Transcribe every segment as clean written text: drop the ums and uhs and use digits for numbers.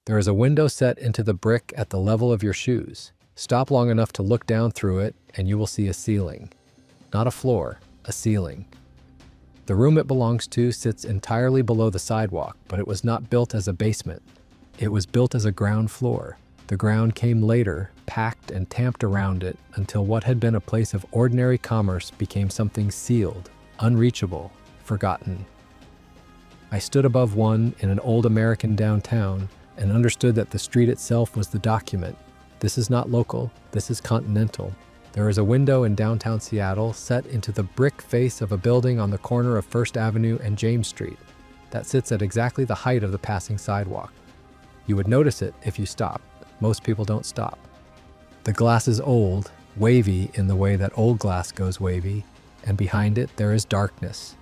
There is a window set into the brick at the level of your shoes. Stop long enough to look down through it, and you will see a ceiling. Not a floor, a ceiling. The room it belongs to sits entirely below the sidewalk, but it was not built as a basement. It was built as a ground floor. The ground came later, packed and tamped around it, until what had been a place of ordinary commerce became something sealed, unreachable, forgotten. I stood above one in an old American downtown and understood that the street itself was the document. This is not local, this is continental. There is a window in downtown Seattle set into the brick face of a building on the corner of First Avenue and James Street that sits at exactly the height of the passing sidewalk. You would notice it if you stopped. Most people don't stop. The glass is old, wavy in the way that old glass goes wavy, and behind it there is darkness.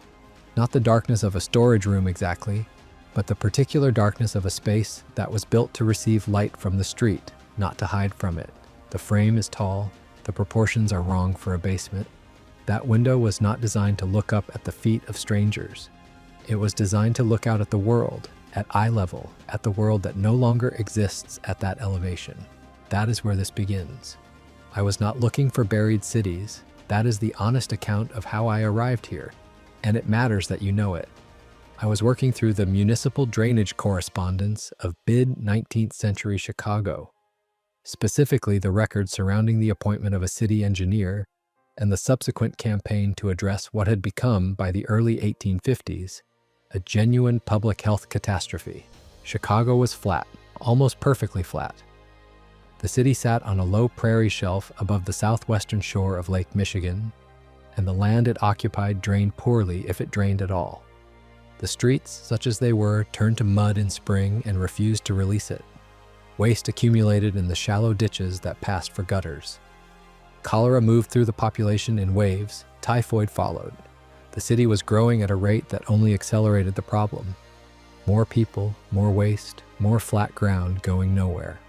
Not the darkness of a storage room exactly, but the particular darkness of a space that was built to receive light from the street, not to hide from it. The frame is tall, the proportions are wrong for a basement. That window was not designed to look up at the feet of strangers. It was designed to look out at the world, at eye level, at the world that no longer exists at that elevation. That is where this begins. I was not looking for buried cities. That is the honest account of how I arrived here, and it matters that you know it. I was working through the municipal drainage correspondence of mid-19th century Chicago, specifically the records surrounding the appointment of a city engineer and the subsequent campaign to address what had become, by the early 1850s, a genuine public health catastrophe. Chicago was flat, almost perfectly flat. The city sat on a low prairie shelf above the southwestern shore of Lake Michigan, and the land it occupied drained poorly if it drained at all. The streets, such as they were, turned to mud in spring and refused to release it. Waste accumulated in the shallow ditches that passed for gutters. Cholera moved through the population in waves. Typhoid followed. The city was growing at a rate that only accelerated the problem. More people, more waste, more flat ground going nowhere.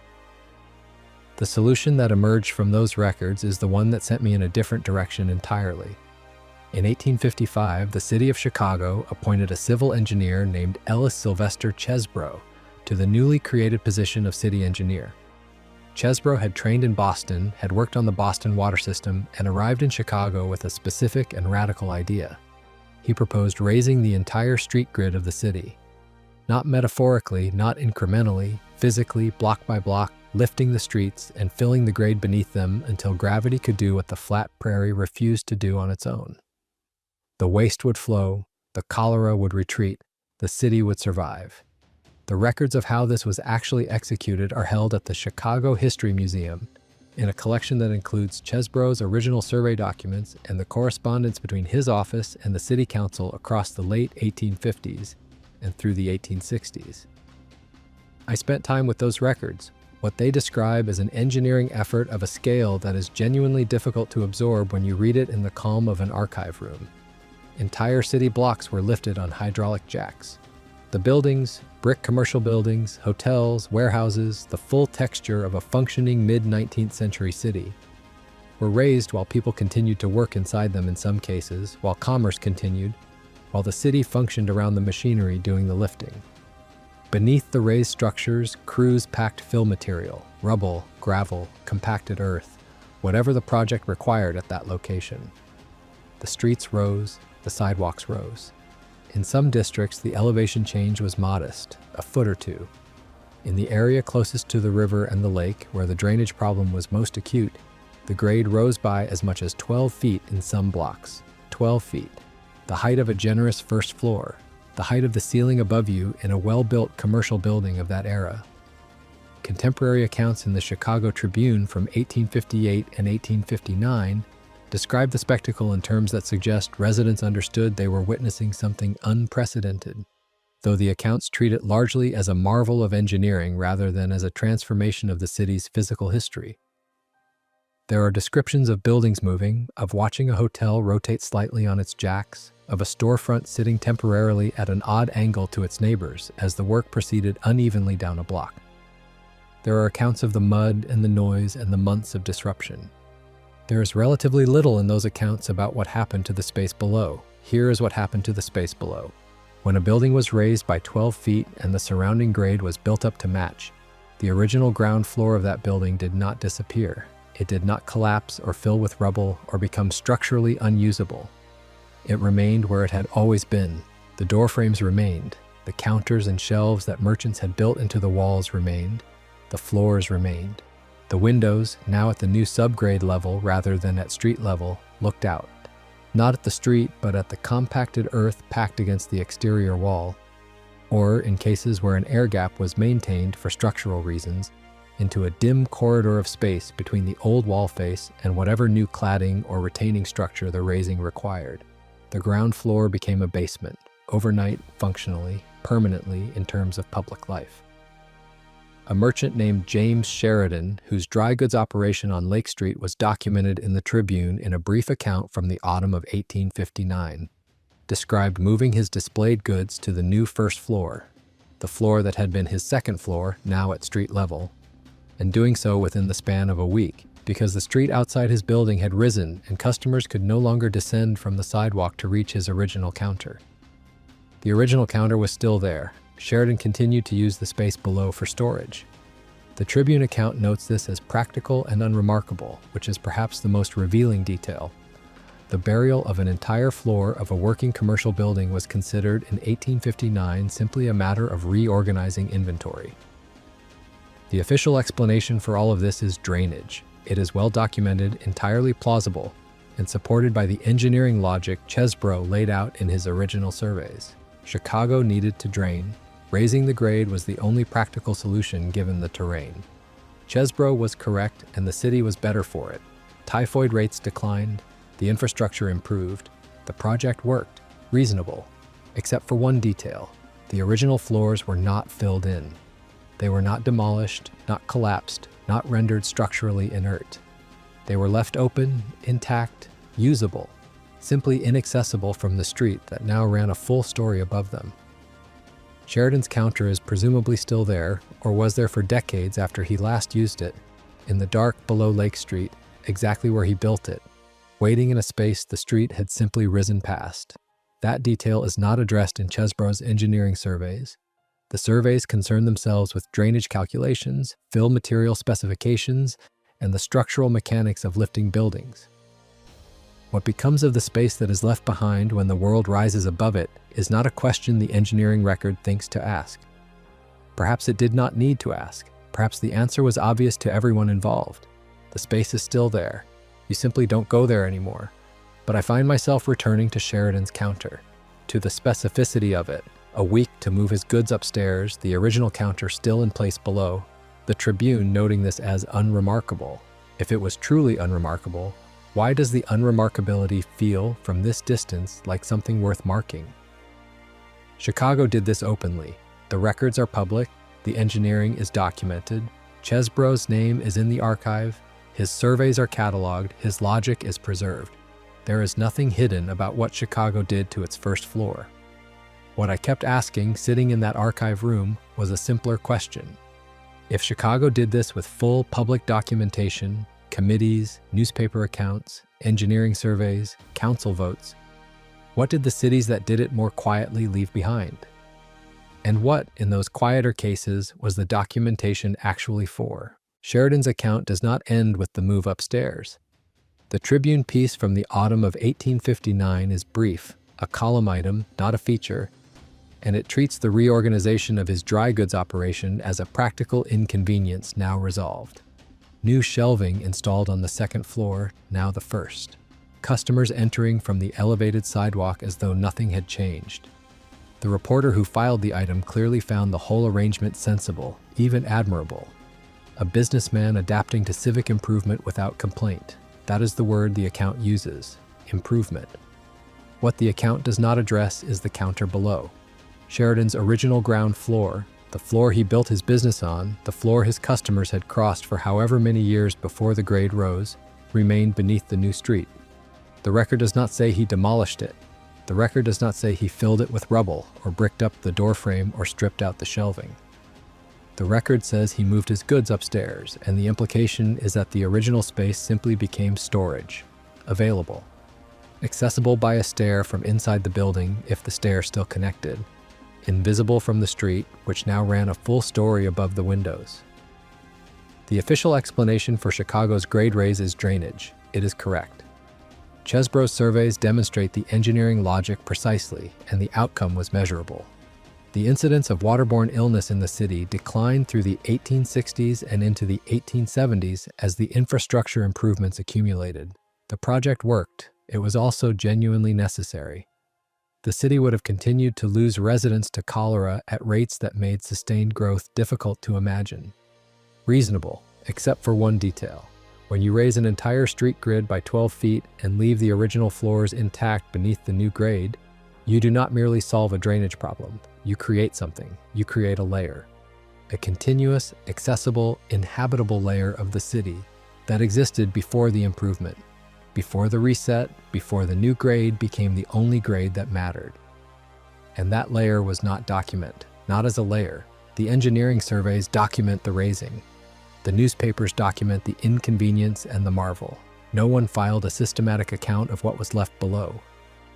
The solution that emerged from those records is the one that sent me in a different direction entirely. In 1855, the city of Chicago appointed a civil engineer named Ellis Sylvester Chesbrough to the newly created position of city engineer. Chesbrough had trained in Boston, had worked on the Boston water system, and arrived in Chicago with a specific and radical idea. He proposed raising the entire street grid of the city. Not metaphorically, not incrementally, physically, block by block, lifting the streets and filling the grade beneath them until gravity could do what the flat prairie refused to do on its own. The waste would flow, the cholera would retreat, the city would survive. The records of how this was actually executed are held at the Chicago History Museum, in a collection that includes Chesbrough's original survey documents and the correspondence between his office and the city council across the late 1850s and through the 1860s. I spent time with those records, what they describe as an engineering effort of a scale that is genuinely difficult to absorb when you read it in the calm of an archive room. Entire city blocks were lifted on hydraulic jacks. The buildings, brick commercial buildings, hotels, warehouses, the full texture of a functioning mid-19th century city, were raised while people continued to work inside them in some cases, while commerce continued, while the city functioned around the machinery doing the lifting. Beneath the raised structures, crews packed fill material, rubble, gravel, compacted earth, whatever the project required at that location. The streets rose, the sidewalks rose. In some districts, the elevation change was modest, a foot or two. In the area closest to the river and the lake, where the drainage problem was most acute, the grade rose by as much as 12 feet in some blocks. 12 feet, the height of a generous first floor, the height of the ceiling above you in a well-built commercial building of that era. Contemporary accounts in the Chicago Tribune from 1858 and 1859 describe the spectacle in terms that suggest residents understood they were witnessing something unprecedented, though the accounts treat it largely as a marvel of engineering rather than as a transformation of the city's physical history. There are descriptions of buildings moving, of watching a hotel rotate slightly on its jacks, of a storefront sitting temporarily at an odd angle to its neighbors as the work proceeded unevenly down a block. There are accounts of the mud and the noise and the months of disruption. There is relatively little in those accounts about what happened to the space below. Here is what happened to the space below. When a building was raised by 12 feet and the surrounding grade was built up to match, The original ground floor of that building did not disappear. It did not collapse or fill with rubble or become structurally unusable. It remained where it had always been. The door frames remained. The counters and shelves that merchants had built into the walls remained. The floors remained. The windows, now at the new subgrade level rather than at street level, looked out. Not at the street, but at the compacted earth packed against the exterior wall, or, in cases where an air gap was maintained for structural reasons, into a dim corridor of space between the old wall face and whatever new cladding or retaining structure the raising required. The ground floor became a basement, overnight, functionally, permanently in terms of public life. A merchant named James Sheridan, whose dry goods operation on Lake Street was documented in the Tribune in a brief account from the autumn of 1859, described moving his displayed goods to the new first floor, the floor that had been his second floor, now at street level, and doing so within the span of a week, because the street outside his building had risen and customers could no longer descend from the sidewalk to reach his original counter. The original counter was still there. Sheridan continued to use the space below for storage. The Tribune account notes this as practical and unremarkable, which is perhaps the most revealing detail. The burial of an entire floor of a working commercial building was considered in 1859 simply a matter of reorganizing inventory. The official explanation for all of this is drainage. It is well documented, entirely plausible, and supported by the engineering logic Chesbrough laid out in his original surveys. Chicago needed to drain. Raising the grade was the only practical solution given the terrain. Chesbrough was correct, and the city was better for it. Typhoid rates declined, the infrastructure improved, the project worked, reasonable, except for one detail. The original floors were not filled in. They were not demolished, not collapsed, not rendered structurally inert. They were left open, intact, usable, simply inaccessible from the street that now ran a full story above them. Sheridan's counter is presumably still there, or was there for decades after he last used it, in the dark below Lake Street, exactly where he built it, waiting in a space the street had simply risen past. That detail is not addressed in Chesbrough's engineering surveys. The surveys concern themselves with drainage calculations, fill material specifications, and the structural mechanics of lifting buildings. What becomes of the space that is left behind when the world rises above it is not a question the engineering record thinks to ask. Perhaps it did not need to ask. Perhaps the answer was obvious to everyone involved. The space is still there. You simply don't go there anymore. But I find myself returning to Sheridan's counter, to the specificity of it. A week to move his goods upstairs, the original counter still in place below. The Tribune noting this as unremarkable. If it was truly unremarkable, why does the unremarkability feel, from this distance, like something worth marking? Chicago did this openly. The records are public, the engineering is documented, Chesbrough's name is in the archive, his surveys are cataloged, his logic is preserved. There is nothing hidden about what Chicago did to its first floor. What I kept asking, sitting in that archive room, was a simpler question. If Chicago did this with full public documentation, committees, newspaper accounts, engineering surveys, council votes, what did the cities that did it more quietly leave behind? And what, in those quieter cases, was the documentation actually for? Sheridan's account does not end with the move upstairs. The Tribune piece from the autumn of 1859 is brief, a column item, not a feature, and it treats the reorganization of his dry goods operation as a practical inconvenience now resolved. New shelving installed on the second floor, now the first. Customers entering from the elevated sidewalk as though nothing had changed. The reporter who filed the item clearly found the whole arrangement sensible, even admirable. A businessman adapting to civic improvement without complaint. That is the word the account uses, improvement. What the account does not address is the counter below. Sheridan's original ground floor, the floor he built his business on, the floor his customers had crossed for however many years before the grade rose, remained beneath the new street. The record does not say he demolished it. The record does not say he filled it with rubble or bricked up the doorframe or stripped out the shelving. The record says he moved his goods upstairs, and the implication is that the original space simply became storage, available, accessible by a stair from inside the building if the stair still connected, invisible from the street, which now ran a full story above the windows. The official explanation for Chicago's grade raise is drainage. It is correct. Chesbro's surveys demonstrate the engineering logic precisely, and the outcome was measurable. The incidence of waterborne illness in the city declined through the 1860s and into the 1870s as the infrastructure improvements accumulated. The project worked. It was also genuinely necessary. The city would have continued to lose residents to cholera at rates that made sustained growth difficult to imagine. Reasonable, except for one detail. When you raise an entire street grid by 12 feet and leave the original floors intact beneath the new grade, you do not merely solve a drainage problem. You create something. You create a layer. A continuous, accessible, inhabitable layer of the city that existed before the improvement, before the reset, before the new grade became the only grade that mattered. And that layer was not documented, not as a layer. The engineering surveys document the raising. The newspapers document the inconvenience and the marvel. No one filed a systematic account of what was left below.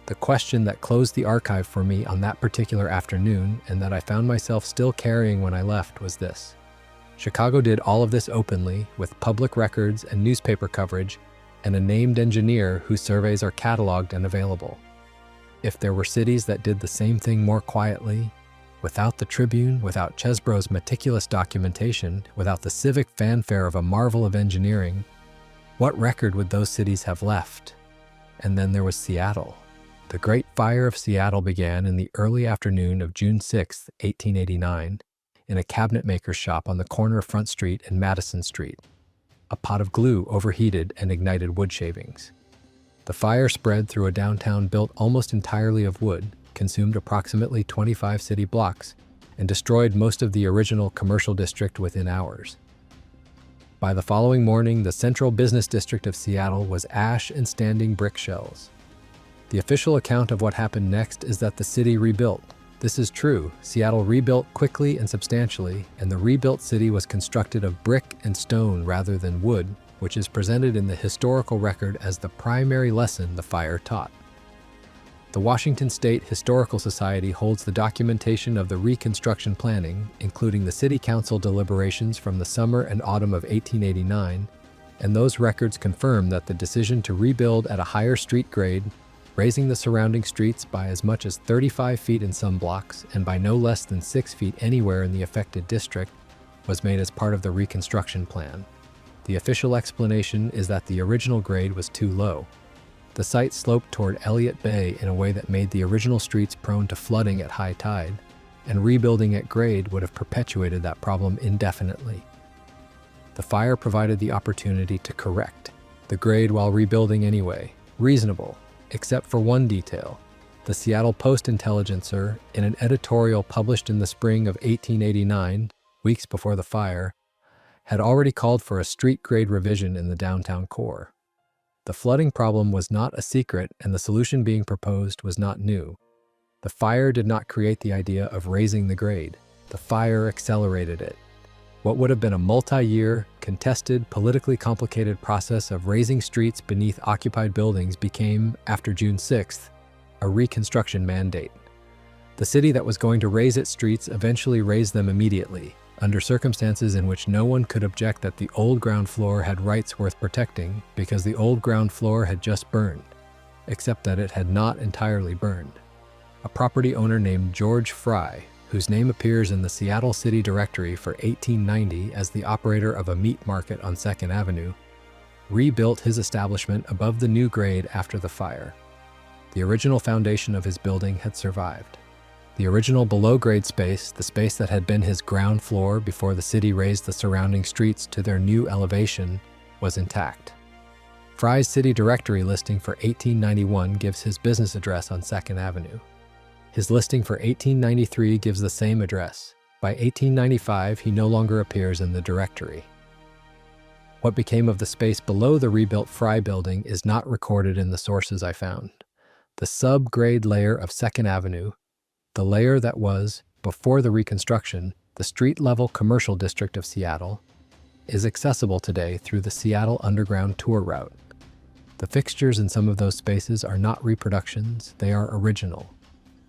The question that closed the archive for me on that particular afternoon, and that I found myself still carrying when I left, was this. Chicago did all of this openly, with public records and newspaper coverage, and a named engineer whose surveys are cataloged and available. If there were cities that did the same thing more quietly, without the Tribune, without Chesbro's meticulous documentation, without the civic fanfare of a marvel of engineering, what record would those cities have left? And then there was Seattle. The Great Fire of Seattle began in the early afternoon of June 6, 1889, in a cabinet maker's shop on the corner of Front Street and Madison Street. A pot of glue overheated and ignited wood shavings. The fire spread through a downtown built almost entirely of wood, consumed approximately 25 city blocks, and destroyed most of the original commercial district within hours. By the following morning, the central business district of Seattle was ash and standing brick shells. The official account of what happened next is that the city rebuilt. This is true. Seattle rebuilt quickly and substantially, and the rebuilt city was constructed of brick and stone rather than wood, which is presented in the historical record as the primary lesson the fire taught. The Washington State Historical Society holds the documentation of the reconstruction planning, including the City Council deliberations from the summer and autumn of 1889, and those records confirm that the decision to rebuild at a higher street grade, raising the surrounding streets by as much as 35 feet in some blocks and by no less than 6 feet anywhere in the affected district, was made as part of the reconstruction plan. The official explanation is that the original grade was too low. The site sloped toward Elliott Bay in a way that made the original streets prone to flooding at high tide, and rebuilding at grade would have perpetuated that problem indefinitely. The fire provided the opportunity to correct the grade while rebuilding anyway. Reasonable, except for one detail. The Seattle Post-Intelligencer, in an editorial published in the spring of 1889, weeks before the fire, had already called for a street grade revision in the downtown core. The flooding problem was not a secret, and the solution being proposed was not new. The fire did not create the idea of raising the grade. The fire accelerated it. What would have been a multi-year, contested, politically complicated process of raising streets beneath occupied buildings became, after June 6th, a reconstruction mandate. The city that was going to raise its streets eventually raised them immediately, under circumstances in which no one could object that the old ground floor had rights worth protecting because the old ground floor had just burned, except that it had not entirely burned. A property owner named George Fry, whose name appears in the Seattle City Directory for 1890 as the operator of a meat market on 2nd Avenue, rebuilt his establishment above the new grade after the fire. The original foundation of his building had survived. The original below-grade space, the space that had been his ground floor before the city raised the surrounding streets to their new elevation, was intact. Fry's City Directory listing for 1891 gives his business address on 2nd Avenue. His listing for 1893 gives the same address. By 1895, he no longer appears in the directory. What became of the space below the rebuilt Fry building is not recorded in the sources I found. The sub-grade layer of 2nd Avenue, the layer that was, before the reconstruction, the street-level commercial district of Seattle, is accessible today through the Seattle Underground Tour route. The fixtures in some of those spaces are not reproductions, they are original.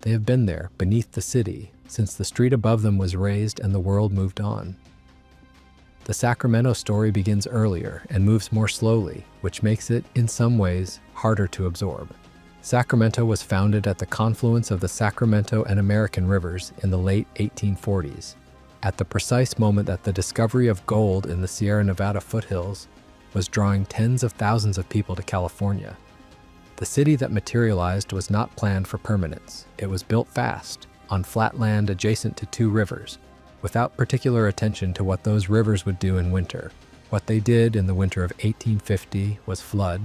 They have been there, beneath the city, since the street above them was raised and the world moved on. The Sacramento story begins earlier and moves more slowly, which makes it, in some ways, harder to absorb. Sacramento was founded at the confluence of the Sacramento and American rivers in the late 1840s, at the precise moment that the discovery of gold in the Sierra Nevada foothills was drawing tens of thousands of people to California. The city that materialized was not planned for permanence. It was built fast, on flat land adjacent to two rivers, without particular attention to what those rivers would do in winter. What they did in the winter of 1850 was flood.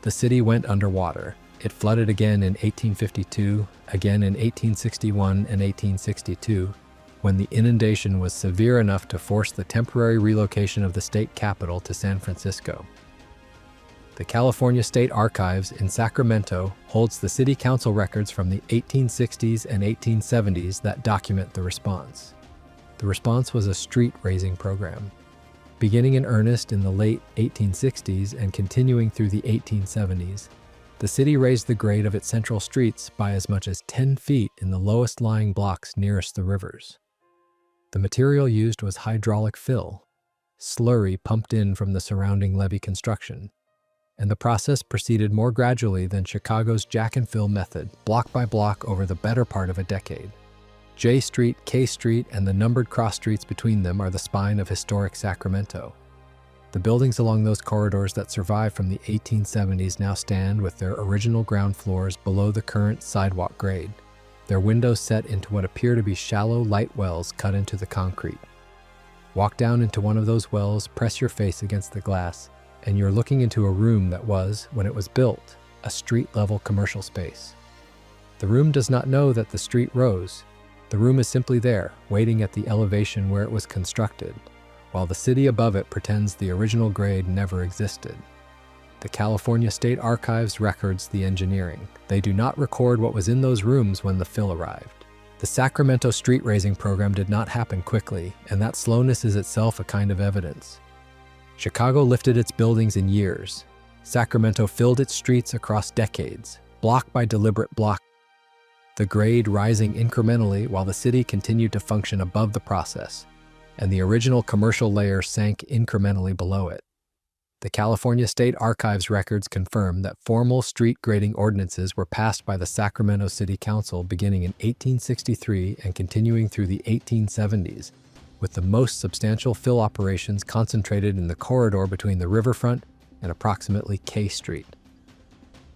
The city went underwater. It flooded again in 1852, again in 1861 and 1862, when the inundation was severe enough to force the temporary relocation of the state capital to San Francisco. The California State Archives in Sacramento holds the city council records from the 1860s and 1870s that document the response. The response was a street-raising program. Beginning in earnest in the late 1860s and continuing through the 1870s, the city raised the grade of its central streets by as much as 10 feet in the lowest lying blocks nearest the rivers. The material used was hydraulic fill, slurry pumped in from the surrounding levee construction, and the process proceeded more gradually than Chicago's jack-and-fill method, block by block over the better part of a decade. J Street, K Street, and the numbered cross streets between them are the spine of historic Sacramento. The buildings along those corridors that survived from the 1870s now stand with their original ground floors below the current sidewalk grade, their windows set into what appear to be shallow light wells cut into the concrete. Walk down into one of those wells, press your face against the glass, and you're looking into a room that was, when it was built, a street-level commercial space. The room does not know that the street rose. The room is simply there, waiting at the elevation where it was constructed, while the city above it pretends the original grade never existed. The California State Archives records the engineering. They do not record what was in those rooms when the fill arrived. The Sacramento street raising program did not happen quickly, and that slowness is itself a kind of evidence. Chicago lifted its buildings in years. Sacramento filled its streets across decades, block by deliberate block, the grade rising incrementally while the city continued to function above the process, and the original commercial layer sank incrementally below it. The California State Archives records confirm that formal street grading ordinances were passed by the Sacramento City Council beginning in 1863 and continuing through the 1870s, with the most substantial fill operations concentrated in the corridor between the riverfront and approximately K Street.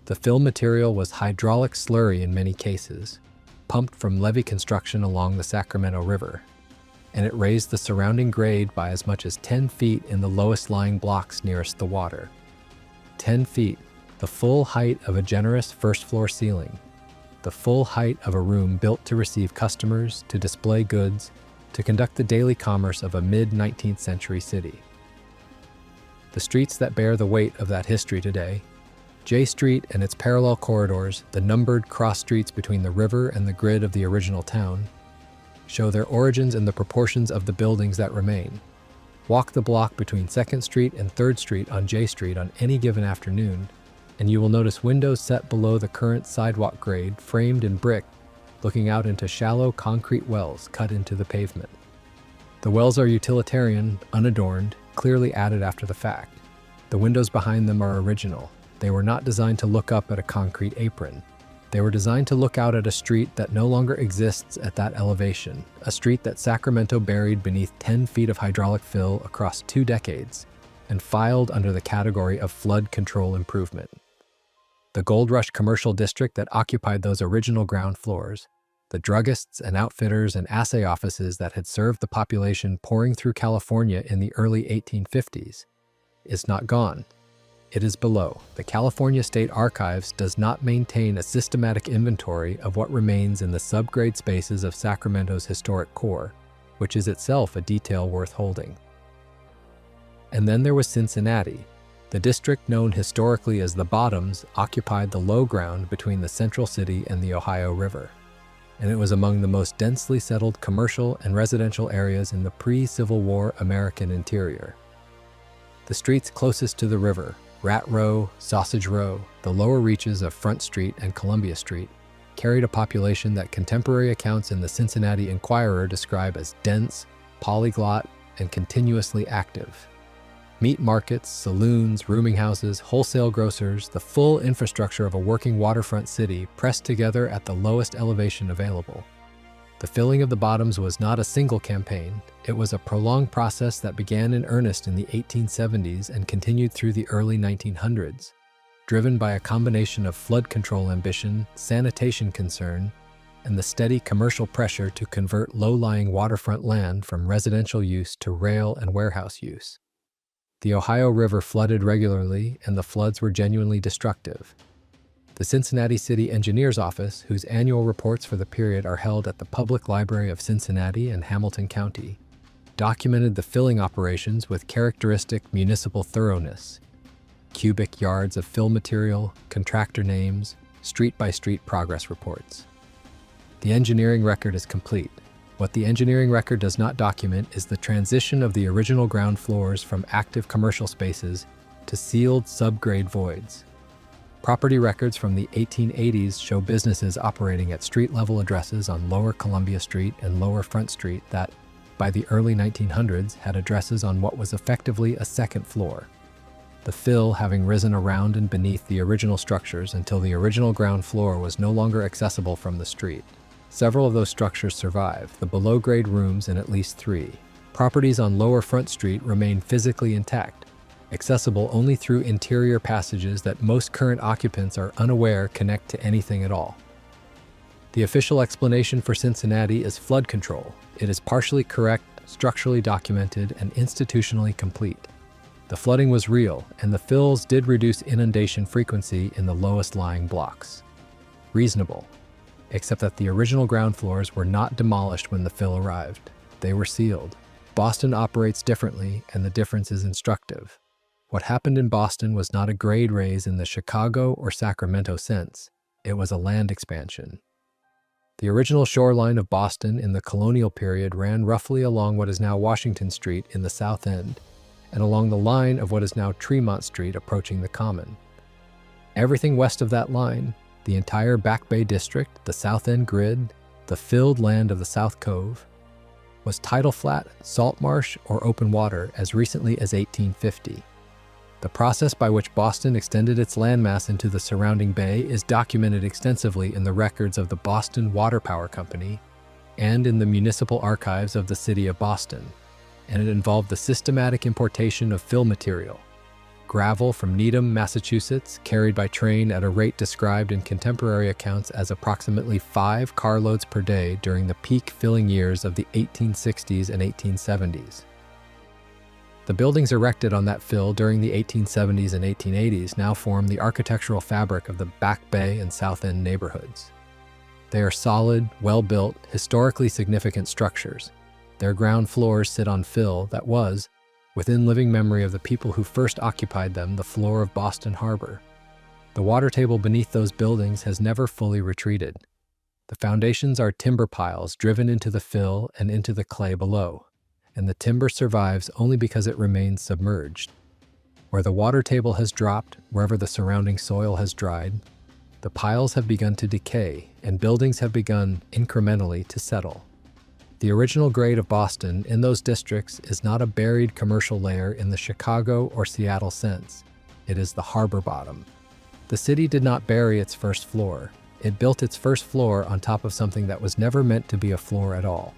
The fill material was hydraulic slurry in many cases, pumped from levee construction along the Sacramento River, and it raised the surrounding grade by as much as 10 feet in the lowest lying blocks nearest the water. 10 feet, the full height of a generous first-floor ceiling, the full height of a room built to receive customers, to display goods, to conduct the daily commerce of a mid-19th century city. The streets that bear the weight of that history today, J Street and its parallel corridors, the numbered cross streets between the river and the grid of the original town, show their origins in the proportions of the buildings that remain. Walk the block between 2nd Street and 3rd Street on J Street on any given afternoon, and you will notice windows set below the current sidewalk grade, framed in brick, looking out into shallow concrete wells cut into the pavement. The wells are utilitarian, unadorned, clearly added after the fact. The windows behind them are original. They were not designed to look up at a concrete apron. They were designed to look out at a street that no longer exists at that elevation, a street that Sacramento buried beneath 10 feet of hydraulic fill across 2 decades and filed under the category of flood control improvement. The Gold Rush commercial district that occupied those original ground floors, the druggists and outfitters and assay offices that had served the population pouring through California in the early 1850s, is not gone. It is below. The California State Archives does not maintain a systematic inventory of what remains in the subgrade spaces of Sacramento's historic core, which is itself a detail worth holding. And then there was Cincinnati. The district known historically as the Bottoms occupied the low ground between the central city and the Ohio River, and it was among the most densely settled commercial and residential areas in the pre-Civil War American interior. The streets closest to the river, Rat Row, Sausage Row, the lower reaches of Front Street and Columbia Street, carried a population that contemporary accounts in the Cincinnati Enquirer describe as dense, polyglot, and continuously active. Meat markets, saloons, rooming houses, wholesale grocers, the full infrastructure of a working waterfront city pressed together at the lowest elevation available. The filling of the bottoms was not a single campaign. It was a prolonged process that began in earnest in the 1870s and continued through the early 1900s, driven by a combination of flood control ambition, sanitation concern, and the steady commercial pressure to convert low-lying waterfront land from residential use to rail and warehouse use. The Ohio River flooded regularly, and the floods were genuinely destructive. The Cincinnati City Engineer's Office, whose annual reports for the period are held at the Public Library of Cincinnati and Hamilton County, documented the filling operations with characteristic municipal thoroughness. Cubic yards of fill material, contractor names, street-by-street progress reports. The engineering record is complete. What the engineering record does not document is the transition of the original ground floors from active commercial spaces to sealed subgrade voids. Property records from the 1880s show businesses operating at street-level addresses on Lower Columbia Street and Lower Front Street that, by the early 1900s, had addresses on what was effectively a second floor, the fill having risen around and beneath the original structures until the original ground floor was no longer accessible from the street. Several of those structures survive, the below-grade rooms in at least 3. Properties on Lower Front Street remain physically intact, accessible only through interior passages that most current occupants are unaware connect to anything at all. The official explanation for Cincinnati is flood control. It is partially correct, structurally documented, and institutionally complete. The flooding was real, and the fills did reduce inundation frequency in the lowest-lying blocks. Reasonable, except that the original ground floors were not demolished when the fill arrived. They were sealed. Boston operates differently, and the difference is instructive. What happened in Boston was not a grade raise in the Chicago or Sacramento sense. It was a land expansion. The original shoreline of Boston in the colonial period ran roughly along what is now Washington Street in the South End, and along the line of what is now Tremont Street approaching the Common. Everything west of that line, the entire Back Bay District, the South End Grid, the filled land of the South Cove, was tidal flat, salt marsh, or open water as recently as 1850. The process by which Boston extended its landmass into the surrounding bay is documented extensively in the records of the Boston Water Power Company and in the municipal archives of the city of Boston, and it involved the systematic importation of fill material, gravel from Needham, Massachusetts, carried by train at a rate described in contemporary accounts as approximately 5 carloads per day during the peak filling years of the 1860s and 1870s. The buildings erected on that fill during the 1870s and 1880s now form the architectural fabric of the Back Bay and South End neighborhoods. They are solid, well-built, historically significant structures. Their ground floors sit on fill that was, within living memory of the people who first occupied them, the floor of Boston Harbor. The water table beneath those buildings has never fully retreated. The foundations are timber piles driven into the fill and into the clay below, and the timber survives only because it remains submerged. Where the water table has dropped, wherever the surrounding soil has dried, the piles have begun to decay, and buildings have begun, incrementally, to settle. The original grade of Boston in those districts is not a buried commercial layer in the Chicago or Seattle sense. It is the harbor bottom. The city did not bury its first floor. It built its first floor on top of something that was never meant to be a floor at all.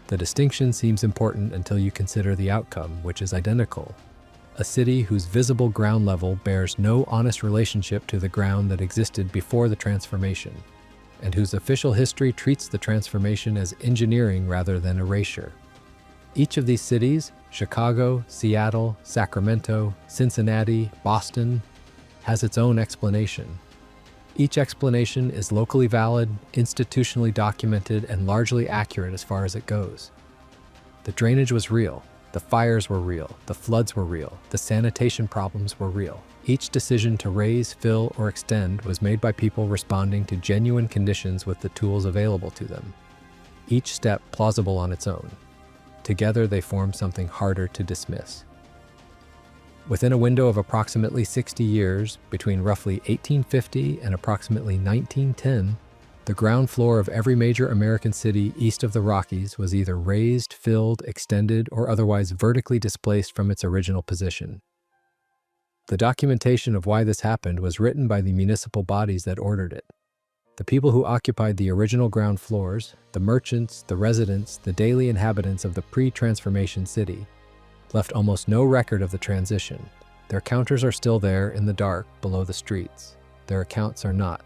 The distinction seems important until you consider the outcome, which is identical. A city whose visible ground level bears no honest relationship to the ground that existed before the transformation, and whose official history treats the transformation as engineering rather than erasure. Each of these cities, Chicago, Seattle, Sacramento, Cincinnati, Boston, has its own explanation. Each explanation is locally valid, institutionally documented, and largely accurate as far as it goes. The drainage was real, the fires were real, the floods were real, the sanitation problems were real. Each decision to raise, fill, or extend was made by people responding to genuine conditions with the tools available to them. Each step plausible on its own. Together they form something harder to dismiss. Within a window of approximately 60 years, between roughly 1850 and approximately 1910, The ground floor of every major American city east of the Rockies was either raised, filled, extended, or otherwise vertically displaced from its original position. The documentation of why this happened was written by the municipal bodies that ordered it. The people who occupied the original ground floors, the merchants, the residents, the daily inhabitants of the pre-transformation city, left almost no record of the transition. Their counters are still there in the dark below the streets. Their accounts are not.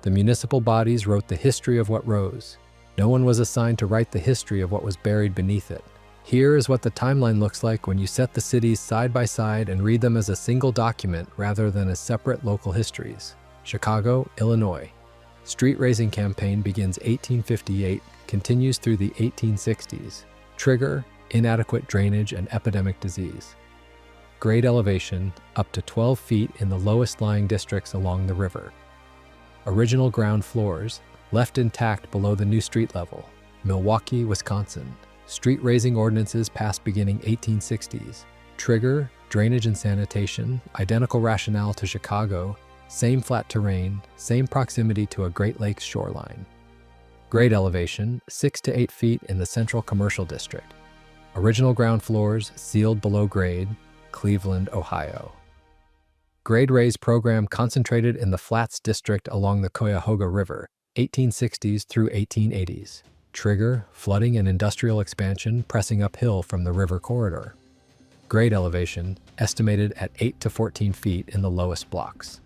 The municipal bodies wrote the history of what rose. No one was assigned to write the history of what was buried beneath it. Here is what the timeline looks like when you set the cities side by side and read them as a single document rather than as separate local histories. Chicago, Illinois. Street raising campaign begins 1858, continues through the 1860s. Trigger, inadequate drainage and epidemic disease. Grade elevation, up to 12 feet in the lowest lying districts along the river. Original ground floors, left intact below the new street level. Milwaukee, Wisconsin. Street raising ordinances passed beginning 1860s. Trigger, drainage and sanitation, identical rationale to Chicago, same flat terrain, same proximity to a Great Lakes shoreline. Grade elevation, 6 to 8 feet in the central commercial district. Original ground floors, sealed below grade, Cleveland, Ohio. Grade raise program concentrated in the Flats district along the Cuyahoga River, 1860s through 1880s. Trigger, flooding and industrial expansion pressing uphill from the river corridor. Grade elevation, estimated at 8 to 14 feet in the lowest blocks.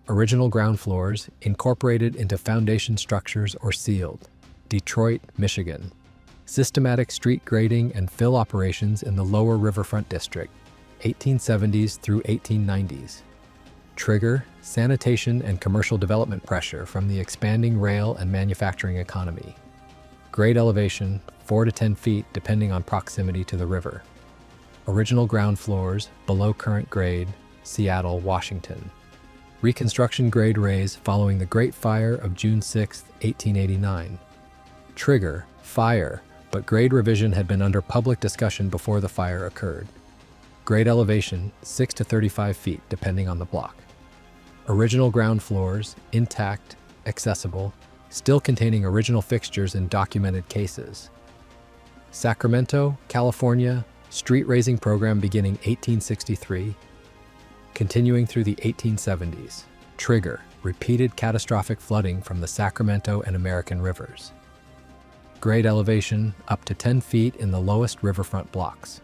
Original ground floors, incorporated into foundation structures or sealed. Detroit, Michigan. Systematic street grading and fill operations in the lower riverfront district, 1870s through 1890s. Trigger, sanitation and commercial development pressure from the expanding rail and manufacturing economy. Grade elevation, 4 to 10 feet depending on proximity to the river. Original ground floors, below current grade, Seattle, Washington. Reconstruction grade raise following the Great Fire of June 6, 1889. Trigger, fire, but grade revision had been under public discussion before the fire occurred. Grade elevation, 6 to 35 feet depending on the block. Original ground floors, intact, accessible, still containing original fixtures in documented cases. Sacramento, California, street raising program beginning 1863, continuing through the 1870s. Trigger, repeated catastrophic flooding from the Sacramento and American rivers. Grade elevation, up to 10 feet in the lowest riverfront blocks.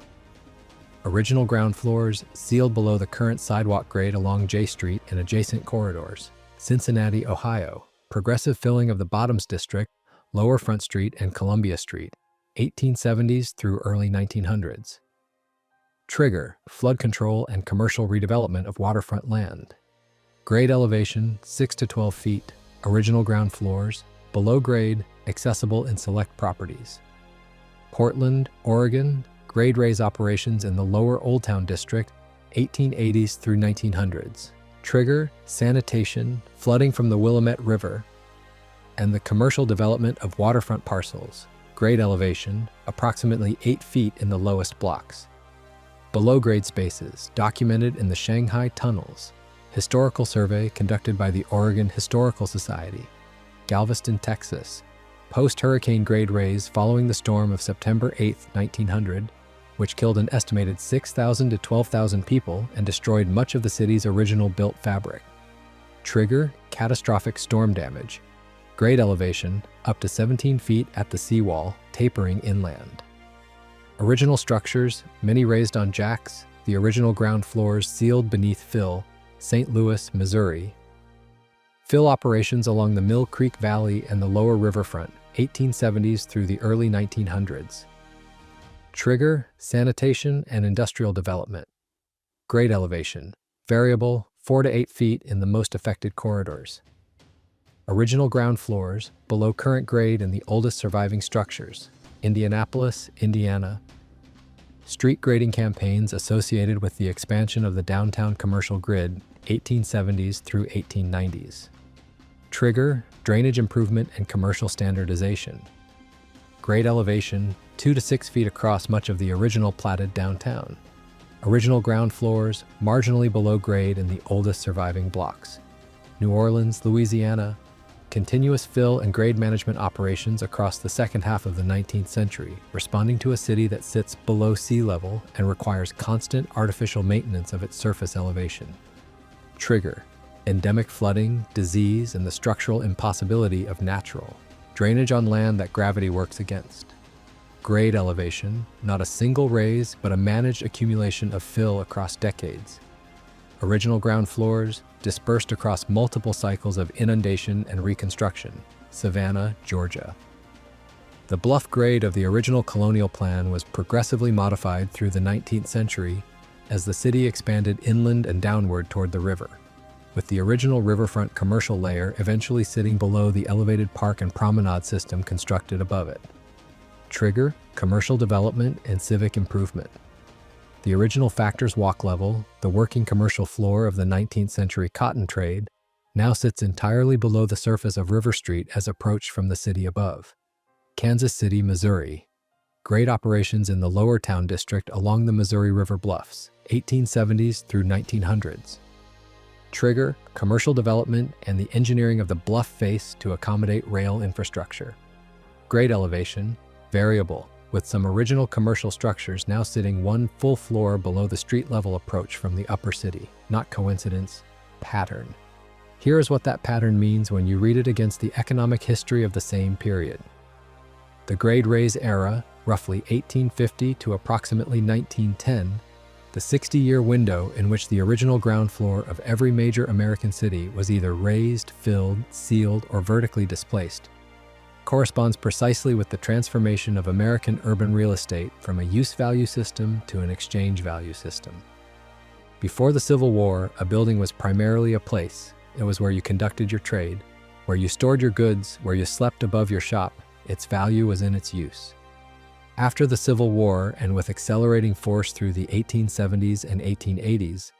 Original ground floors, sealed below the current sidewalk grade along J Street and adjacent corridors. Cincinnati, Ohio. Progressive filling of the Bottoms District, Lower Front Street and Columbia Street, 1870s through early 1900s. Trigger, flood control and commercial redevelopment of waterfront land. Grade elevation, 6 to 12 feet. Original ground floors, below grade, accessible in select properties. Portland, Oregon, grade raise operations in the Lower Old Town District, 1880s through 1900s. Trigger, sanitation, flooding from the Willamette River, and the commercial development of waterfront parcels. Grade elevation, approximately 8 feet in the lowest blocks. Below grade spaces, documented in the Shanghai Tunnels. Historical survey conducted by the Oregon Historical Society. Galveston, Texas. Post-hurricane grade raise following the storm of September 8, 1900, which killed an estimated 6,000 to 12,000 people and destroyed much of the city's original built fabric. Trigger, catastrophic storm damage. Grade elevation, up to 17 feet at the seawall, tapering inland. Original structures, many raised on jacks, the original ground floors sealed beneath fill, St. Louis, Missouri. Fill operations along the Mill Creek Valley and the lower riverfront, 1870s through the early 1900s. Trigger, sanitation and industrial development. Grade elevation, variable, 4 to 8 feet in the most affected corridors. Original ground floors, below current grade in the oldest surviving structures. Indianapolis, Indiana. Street grading campaigns associated with the expansion of the downtown commercial grid, 1870s through 1890s. Trigger, drainage improvement and commercial standardization. Grade elevation, 2 to 6 feet across much of the original platted downtown. Original ground floors, marginally below grade in the oldest surviving blocks. New Orleans, Louisiana. continuous fill and grade management operations across the second half of the 19th century, responding to a city that sits below sea level and requires constant artificial maintenance of its surface elevation. Trigger: endemic flooding, disease, and the structural impossibility of natural drainage on land that gravity works against. Grade elevation: not a single raise, but a managed accumulation of fill across decades. Original ground floors, dispersed across multiple cycles of inundation and reconstruction. Savannah, Georgia. The bluff grade of the original colonial plan was progressively modified through the 19th century as the city expanded inland and downward toward the river, with the original riverfront commercial layer eventually sitting below the elevated park and promenade system constructed above it. Trigger: commercial development and civic improvement. The original Factors Walk level, the working commercial floor of the 19th century cotton trade, now sits entirely below the surface of River Street as approached from the city above. Kansas City, Missouri. Grade operations in the Lower Town District along the Missouri River bluffs, 1870s through 1900s. Trigger: commercial development and the engineering of the bluff face to accommodate rail infrastructure. Grade elevation: variable, with some original commercial structures now sitting one full floor below the street level approach from the upper city. Not coincidence, pattern. Here is what that pattern means when you read it against the economic history of the same period. The grade raise era, roughly 1850 to approximately 1910, the 60-year window in which the original ground floor of every major American city was either raised, filled, sealed, or vertically displaced, corresponds precisely with the transformation of American urban real estate from a use value system to an exchange value system. Before the Civil War, a building was primarily a place. It was where you conducted your trade, where you stored your goods, where you slept above your shop. Its value was in its use. After the Civil War, and with accelerating force through the 1870s and 1880s,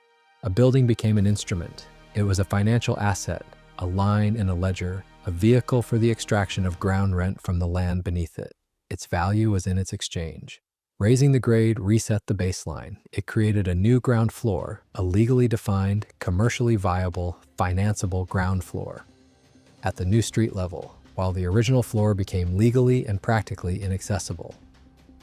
a building became an instrument. It was a financial asset, a line in a ledger, a vehicle for the extraction of ground rent from the land beneath it. Its value was in its exchange. Raising the grade reset the baseline. It created a new ground floor, a legally defined, commercially viable, financeable ground floor at the new street level, while the original floor became legally and practically inaccessible.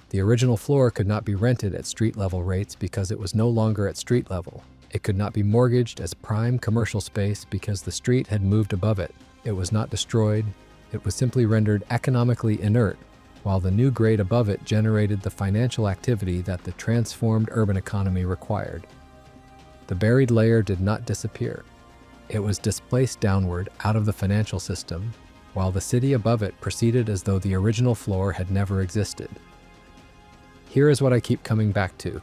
The original floor could not be rented at street level rates because it was no longer at street level. It could not be mortgaged as prime commercial space because the street had moved above it. It was not destroyed. It was simply rendered economically inert, while the new grade above it generated the financial activity that the transformed urban economy required. The buried layer did not disappear. It was displaced downward out of the financial system, while the city above it proceeded as though the original floor had never existed. Here is what I keep coming back to.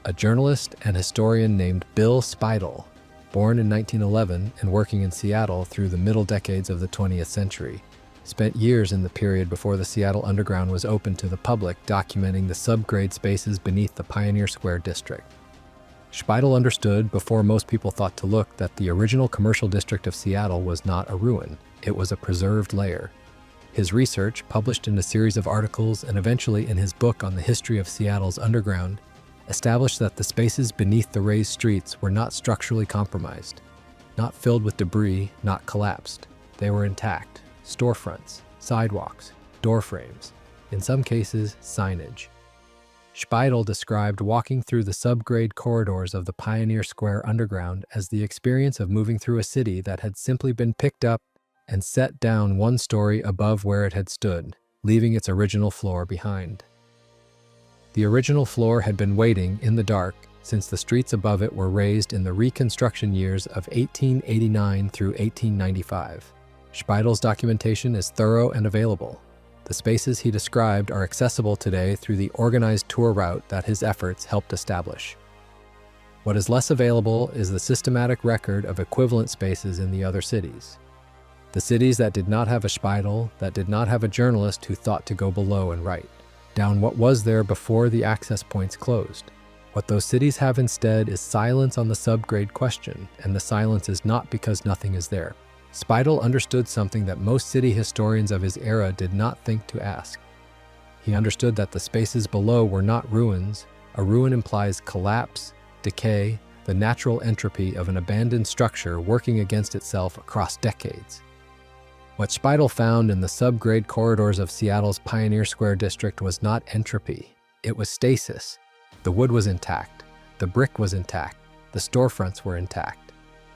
A journalist and historian named Bill Spidle, born in 1911 and working in Seattle through the middle decades of the 20th century, spent years in the period before the Seattle Underground was open to the public documenting the subgrade spaces beneath the Pioneer Square district. Spidle understood, before most people thought to look, that the original commercial district of Seattle was not a ruin. It was a preserved layer. His research, published in a series of articles and eventually in his book on the history of Seattle's underground, established that the spaces beneath the raised streets were not structurally compromised, not filled with debris, not collapsed. They were intact: storefronts, sidewalks, door frames, in some cases, signage. Spidle described walking through the subgrade corridors of the Pioneer Square Underground as the experience of moving through a city that had simply been picked up and set down one story above where it had stood, leaving its original floor behind. The original floor had been waiting in the dark since the streets above it were raised in the reconstruction years of 1889 through 1895. Spidle's documentation is thorough and available. The spaces he described are accessible today through the organized tour route that his efforts helped establish. What is less available is the systematic record of equivalent spaces in the other cities. The cities that did not have a Spidle, that did not have a journalist who thought to go below and write down what was there before the access points closed. What those cities have instead is silence on the subgrade question, and the silence is not because nothing is there. Spidle understood something that most city historians of his era did not think to ask. He understood that the spaces below were not ruins. A ruin implies collapse, decay, the natural entropy of an abandoned structure working against itself across decades. What Spidle found in the subgrade corridors of Seattle's Pioneer Square district was not entropy, it was stasis. The wood was intact, the brick was intact, the storefronts were intact,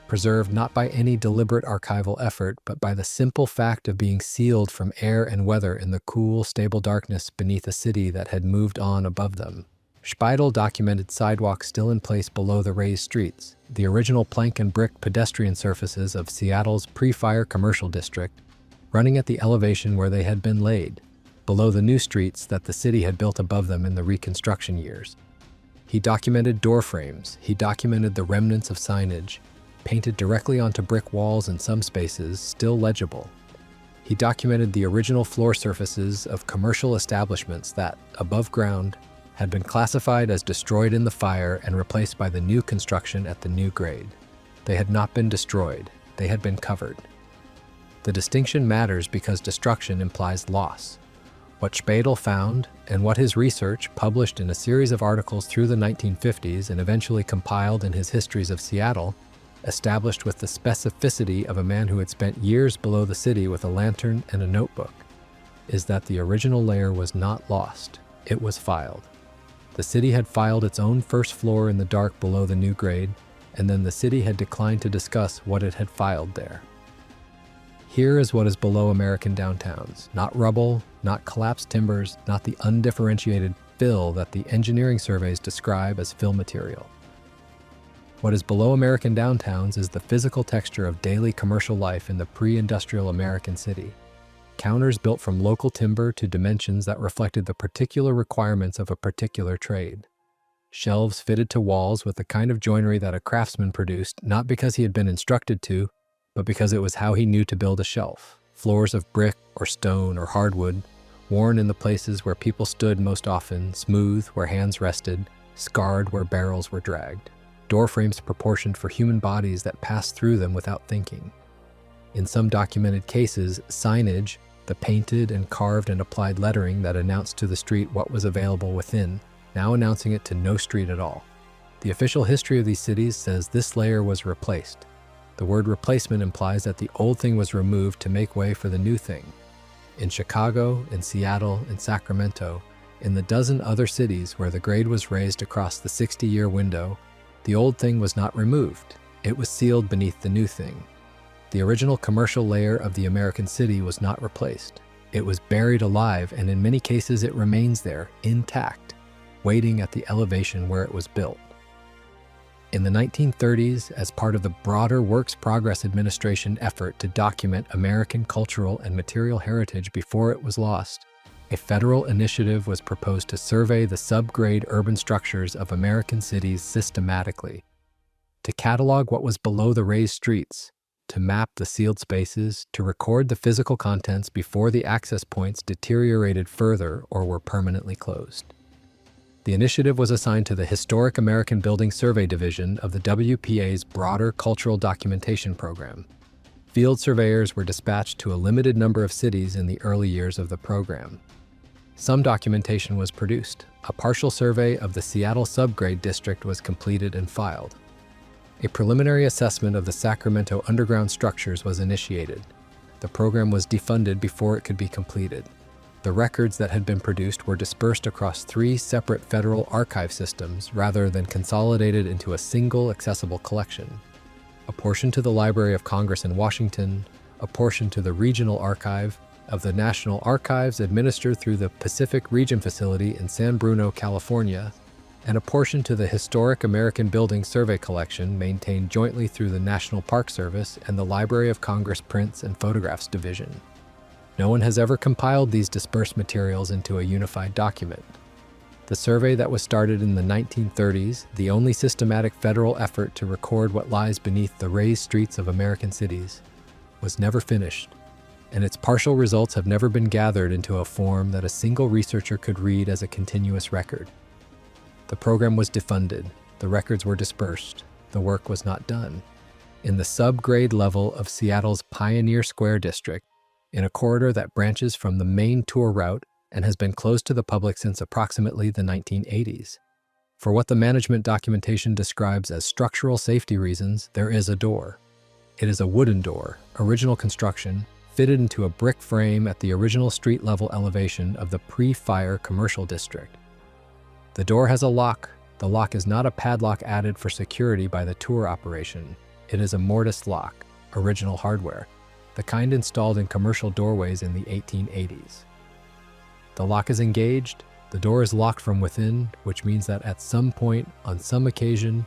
preserved not by any deliberate archival effort, but by the simple fact of being sealed from air and weather in the cool, stable darkness beneath a city that had moved on above them. Spidle documented sidewalks still in place below the raised streets, the original plank and brick pedestrian surfaces of Seattle's pre-fire commercial district, running at the elevation where they had been laid, below the new streets that the city had built above them in the Reconstruction years. He documented door frames, he documented the remnants of signage, painted directly onto brick walls in some spaces, still legible. He documented the original floor surfaces of commercial establishments that, above ground, had been classified as destroyed in the fire and replaced by the new construction at the new grade. They had not been destroyed, they had been covered. The distinction matters because destruction implies loss. What Spidle found, and what his research, published in a series of articles through the 1950s and eventually compiled in his Histories of Seattle, established with the specificity of a man who had spent years below the city with a lantern and a notebook, is that the original layer was not lost, it was filed. The city had filed its own first floor in the dark below the new grade, and then the city had declined to discuss what it had filed there. Here is what is below American downtowns, not rubble, not collapsed timbers, not the undifferentiated fill that the engineering surveys describe as fill material. What is below American downtowns is the physical texture of daily commercial life in the pre-industrial American city. Counters built from local timber to dimensions that reflected the particular requirements of a particular trade. Shelves fitted to walls with the kind of joinery that a craftsman produced, not because he had been instructed to, but because it was how he knew to build a shelf. Floors of brick or stone or hardwood, worn in the places where people stood most often, smooth where hands rested, scarred where barrels were dragged. Door frames proportioned for human bodies that passed through them without thinking. In some documented cases, signage, the painted and carved and applied lettering that announced to the street what was available within, now announcing it to no street at all. The official history of these cities says this layer was replaced. The word replacement implies that the old thing was removed to make way for the new thing. In Chicago, in Seattle, in Sacramento, in the dozen other cities where the grade was raised across the 60-year window, the old thing was not removed. It was sealed beneath the new thing. The original commercial layer of the American city was not replaced. It was buried alive, and in many cases it remains there, intact, waiting at the elevation where it was built. In the 1930s, as part of the broader Works Progress Administration effort to document American cultural and material heritage before it was lost, a federal initiative was proposed to survey the subgrade urban structures of American cities systematically, to catalog what was below the raised streets, to map the sealed spaces, to record the physical contents before the access points deteriorated further or were permanently closed. The initiative was assigned to the Historic American Building Survey Division of the WPA's broader cultural documentation program. Field surveyors were dispatched to a limited number of cities in the early years of the program. Some documentation was produced. A partial survey of the Seattle subgrade district was completed and filed. A preliminary assessment of the Sacramento underground structures was initiated. The program was defunded before it could be completed. The records that had been produced were dispersed across 3 separate federal archive systems rather than consolidated into a single accessible collection. A portion to the Library of Congress in Washington, a portion to the Regional Archive of the National Archives administered through the Pacific Region Facility in San Bruno, California, and a portion to the Historic American Building Survey Collection maintained jointly through the National Park Service and the Library of Congress Prints and Photographs Division. No one has ever compiled these dispersed materials into a unified document. The survey that was started in the 1930s, the only systematic federal effort to record what lies beneath the raised streets of American cities, was never finished, and its partial results have never been gathered into a form that a single researcher could read as a continuous record. The program was defunded, the records were dispersed, the work was not done. In the subgrade level of Seattle's Pioneer Square district, in a corridor that branches from the main tour route and has been closed to the public since approximately the 1980s. For what the management documentation describes as structural safety reasons, there is a door. It is a wooden door, original construction, fitted into a brick frame at the original street-level elevation of the pre-fire commercial district. The door has a lock. The lock is not a padlock added for security by the tour operation. It is a mortise lock, original hardware, the kind installed in commercial doorways in the 1880s. The lock is engaged. The door is locked from within, which means that at some point, on some occasion,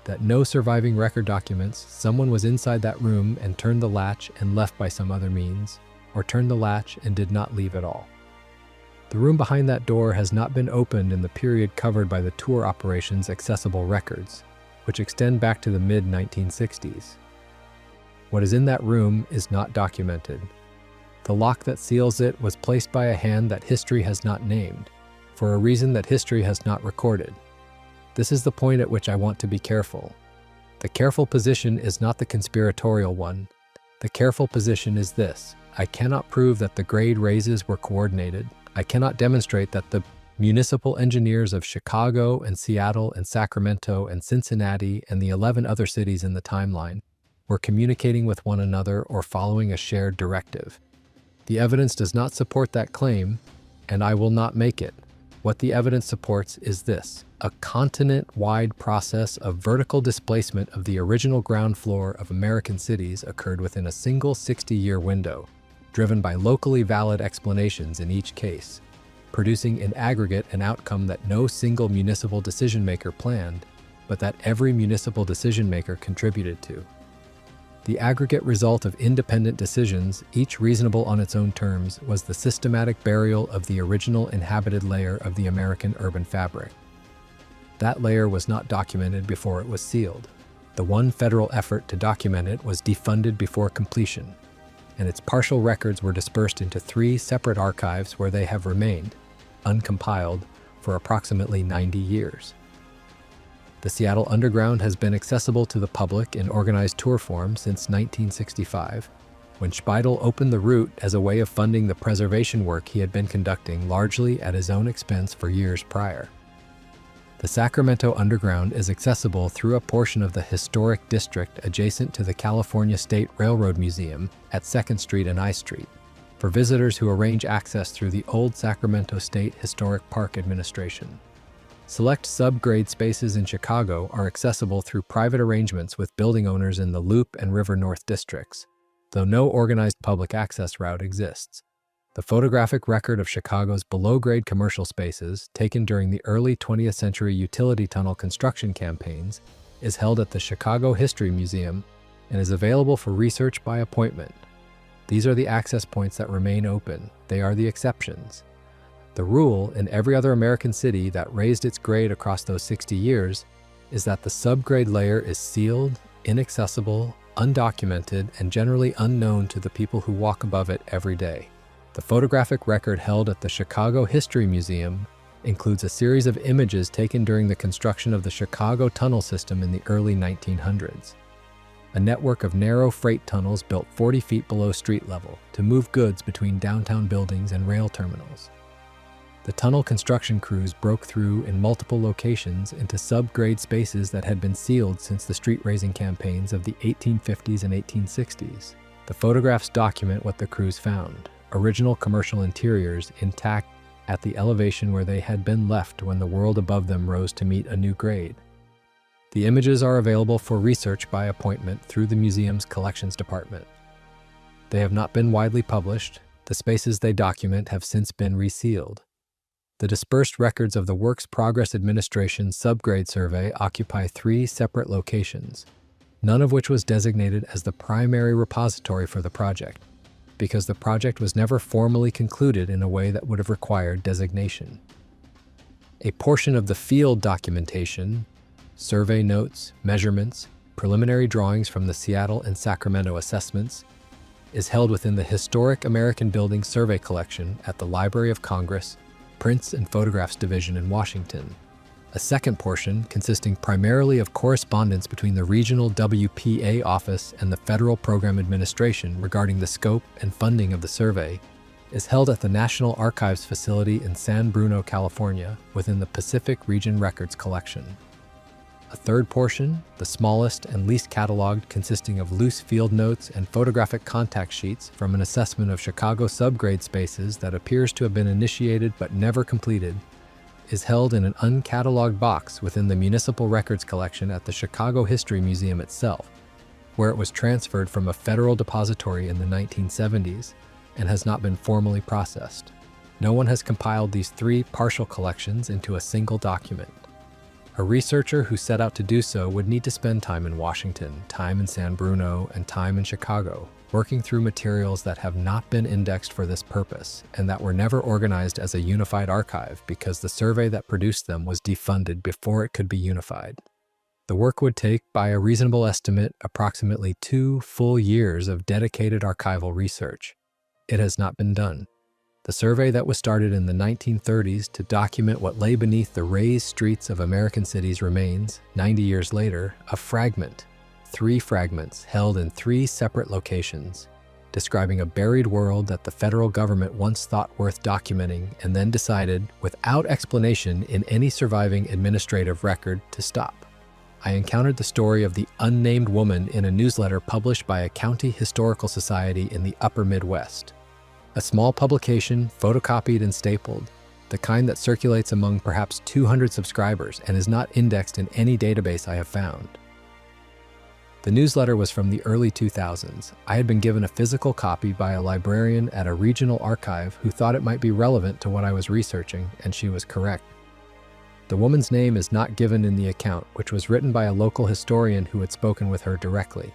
that no surviving record documents, someone was inside that room and turned the latch and left by some other means, or turned the latch and did not leave at all. The room behind that door has not been opened in the period covered by the tour operation's accessible records, which extend back to the mid-1960s. What is in that room is not documented. The lock that seals it was placed by a hand that history has not named, for a reason that history has not recorded. This is the point at which I want to be careful. The careful position is not the conspiratorial one. The careful position is this: I cannot prove that the grade raises were coordinated. I cannot demonstrate that the municipal engineers of Chicago and Seattle and Sacramento and Cincinnati and the 11 other cities in the timeline were communicating with one another or following a shared directive. The evidence does not support that claim, and I will not make it. What the evidence supports is this: a continent-wide process of vertical displacement of the original ground floor of American cities occurred within a single 60-year window, driven by locally valid explanations in each case, producing in aggregate an outcome that no single municipal decision-maker planned, but that every municipal decision-maker contributed to. The aggregate result of independent decisions, each reasonable on its own terms, was the systematic burial of the original inhabited layer of the American urban fabric. That layer was not documented before it was sealed. The one federal effort to document it was defunded before completion, and its partial records were dispersed into 3 separate archives where they have remained, uncompiled, for approximately 90 years. The Seattle Underground has been accessible to the public in organized tour form since 1965, when Spidle opened the route as a way of funding the preservation work he had been conducting largely at his own expense for years prior. The Sacramento Underground is accessible through a portion of the historic district adjacent to the California State Railroad Museum at 2nd Street and I Street, for visitors who arrange access through the old Sacramento State Historic Park Administration. Select subgrade spaces in Chicago are accessible through private arrangements with building owners in the Loop and River North districts, though no organized public access route exists. The photographic record of Chicago's below-grade commercial spaces, taken during the early 20th century utility tunnel construction campaigns, is held at the Chicago History Museum and is available for research by appointment. These are the access points that remain open. They are the exceptions. The rule in every other American city that raised its grade across those 60 years is that the subgrade layer is sealed, inaccessible, undocumented, and generally unknown to the people who walk above it every day. The photographic record held at the Chicago History Museum includes a series of images taken during the construction of the Chicago tunnel system in the early 1900s. A network of narrow freight tunnels built 40 feet below street level to move goods between downtown buildings and rail terminals. The tunnel construction crews broke through in multiple locations into subgrade spaces that had been sealed since the street-raising campaigns of the 1850s and 1860s. The photographs document what the crews found: original commercial interiors intact at the elevation where they had been left when the world above them rose to meet a new grade. The images are available for research by appointment through the museum's collections department. They have not been widely published. The spaces they document have since been resealed. The dispersed records of the Works Progress Administration subgrade survey occupy 3 separate locations, none of which was designated as the primary repository for the project, because the project was never formally concluded in a way that would have required designation. A portion of the field documentation, survey notes, measurements, preliminary drawings from the Seattle and Sacramento assessments, is held within the Historic American Building Survey Collection at the Library of Congress, Prints and Photographs Division in Washington. A second portion, consisting primarily of correspondence between the regional WPA office and the Federal Program Administration regarding the scope and funding of the survey, is held at the National Archives facility in San Bruno, California, within the Pacific Region Records Collection. A third portion, the smallest and least cataloged, consisting of loose field notes and photographic contact sheets from an assessment of Chicago subgrade spaces that appears to have been initiated but never completed, is held in an uncatalogued box within the Municipal Records Collection at the Chicago History Museum itself, where it was transferred from a federal depository in the 1970s and has not been formally processed. No one has compiled these three partial collections into a single document. A researcher who set out to do so would need to spend time in Washington, time in San Bruno, and time in Chicago, working through materials that have not been indexed for this purpose and that were never organized as a unified archive because the survey that produced them was defunded before it could be unified. The work would take, by a reasonable estimate, approximately 2 full years of dedicated archival research. It has not been done. The survey that was started in the 1930s to document what lay beneath the raised streets of American cities remains, 90 years later, a fragment, 3 fragments held in 3 separate locations, describing a buried world that the federal government once thought worth documenting and then decided, without explanation in any surviving administrative record, to stop. I encountered the story of the unnamed woman in a newsletter published by a county historical society in the upper Midwest. A small publication, photocopied and stapled, the kind that circulates among perhaps 200 subscribers and is not indexed in any database I have found. The newsletter was from the early 2000s. I had been given a physical copy by a librarian at a regional archive who thought it might be relevant to what I was researching, and she was correct. The woman's name is not given in the account, which was written by a local historian who had spoken with her directly.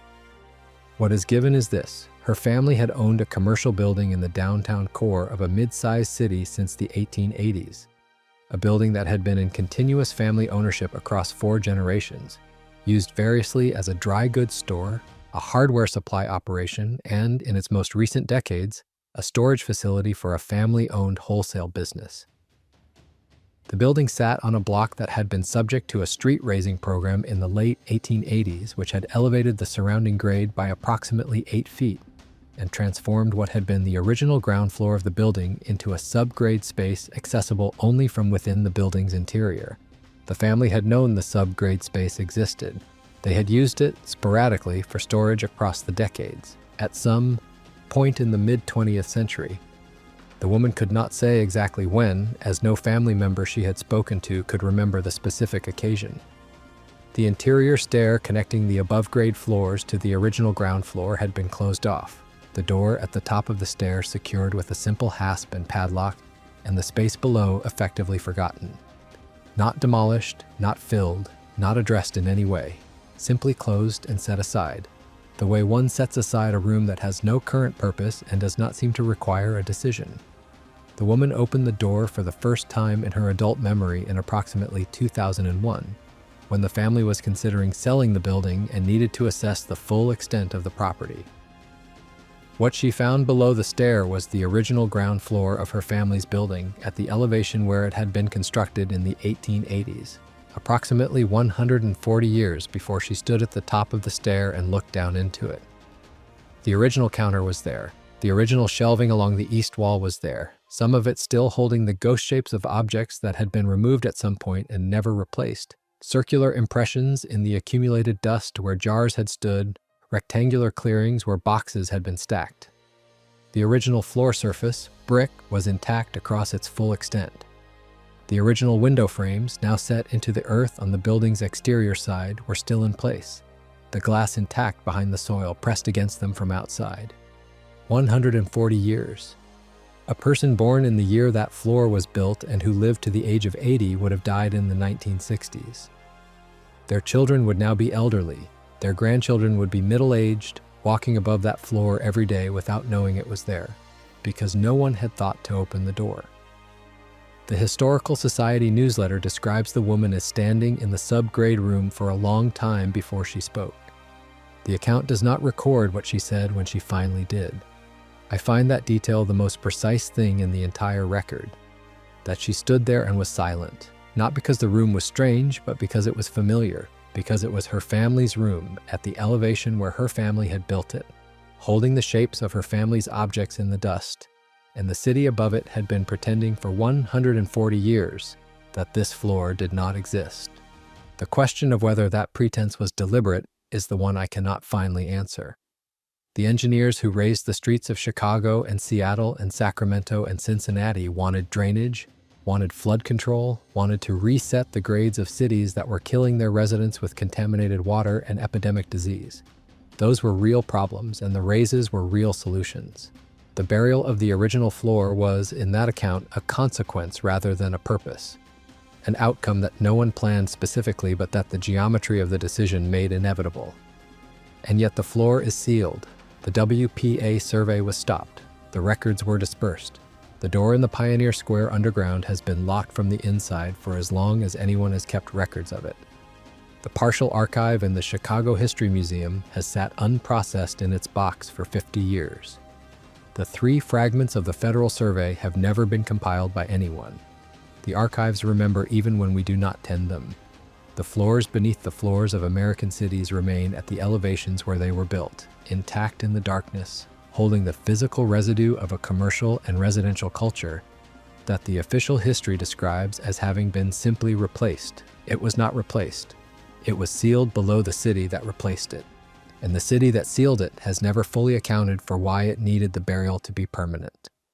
What is given is this: her family had owned a commercial building in the downtown core of a mid-sized city since the 1880s, a building that had been in continuous family ownership across 4 generations, used variously as a dry goods store, a hardware supply operation, and, in its most recent decades, a storage facility for a family-owned wholesale business. The building sat on a block that had been subject to a street raising program in the late 1880s, which had elevated the surrounding grade by approximately 8 feet and transformed what had been the original ground floor of the building into a subgrade space accessible only from within the building's interior. The family had known the subgrade space existed. They had used it sporadically for storage across the decades. At some point in the mid-20th century, the woman could not say exactly when, as no family member she had spoken to could remember the specific occasion. The interior stair connecting the above-grade floors to the original ground floor had been closed off, the door at the top of the stair secured with a simple hasp and padlock, and the space below effectively forgotten. Not demolished, not filled, not addressed in any way, simply closed and set aside, the way one sets aside a room that has no current purpose and does not seem to require a decision. The woman opened the door for the first time in her adult memory in approximately 2001, when the family was considering selling the building and needed to assess the full extent of the property. What she found below the stair was the original ground floor of her family's building at the elevation where it had been constructed in the 1880s, approximately 140 years before she stood at the top of the stair and looked down into it. The original counter was there. The original shelving along the east wall was there, some of it still holding the ghost shapes of objects that had been removed at some point and never replaced. Circular impressions in the accumulated dust where jars had stood, rectangular clearings where boxes had been stacked. The original floor surface, brick, was intact across its full extent. The original window frames, now set into the earth on the building's exterior side, were still in place, the glass intact behind the soil pressed against them from outside. 140 years. A person born in the year that floor was built and who lived to the age of 80 would have died in the 1960s. Their children would now be elderly. Their grandchildren would be middle-aged, walking above that floor every day without knowing it was there, because no one had thought to open the door. The Historical Society newsletter describes the woman as standing in the subgrade room for a long time before she spoke. The account does not record what she said when she finally did. I find that detail the most precise thing in the entire record, that she stood there and was silent, not because the room was strange, but because it was familiar, because it was her family's room at the elevation where her family had built it, holding the shapes of her family's objects in the dust, and the city above it had been pretending for 140 years that this floor did not exist. The question of whether that pretense was deliberate is the one I cannot finally answer. The engineers who raised the streets of Chicago and Seattle and Sacramento and Cincinnati wanted drainage, wanted flood control, wanted to reset the grades of cities that were killing their residents with contaminated water and epidemic disease. Those were real problems, and the raises were real solutions. The burial of the original floor was, in that account, a consequence rather than a purpose. An outcome that no one planned specifically, but that the geometry of the decision made inevitable. And yet the floor is sealed. The WPA survey was stopped. The records were dispersed. The door in the Pioneer Square underground has been locked from the inside for as long as anyone has kept records of it. The partial archive in the Chicago History Museum has sat unprocessed in its box for 50 years. The 3 fragments of the federal survey have never been compiled by anyone. The archives remember even when we do not tend them. The floors beneath the floors of American cities remain at the elevations where they were built, intact in the darkness, holding the physical residue of a commercial and residential culture that the official history describes as having been simply replaced. It was not replaced. It was sealed below the city that replaced it. And the city that sealed it has never fully accounted for why it needed the burial to be permanent.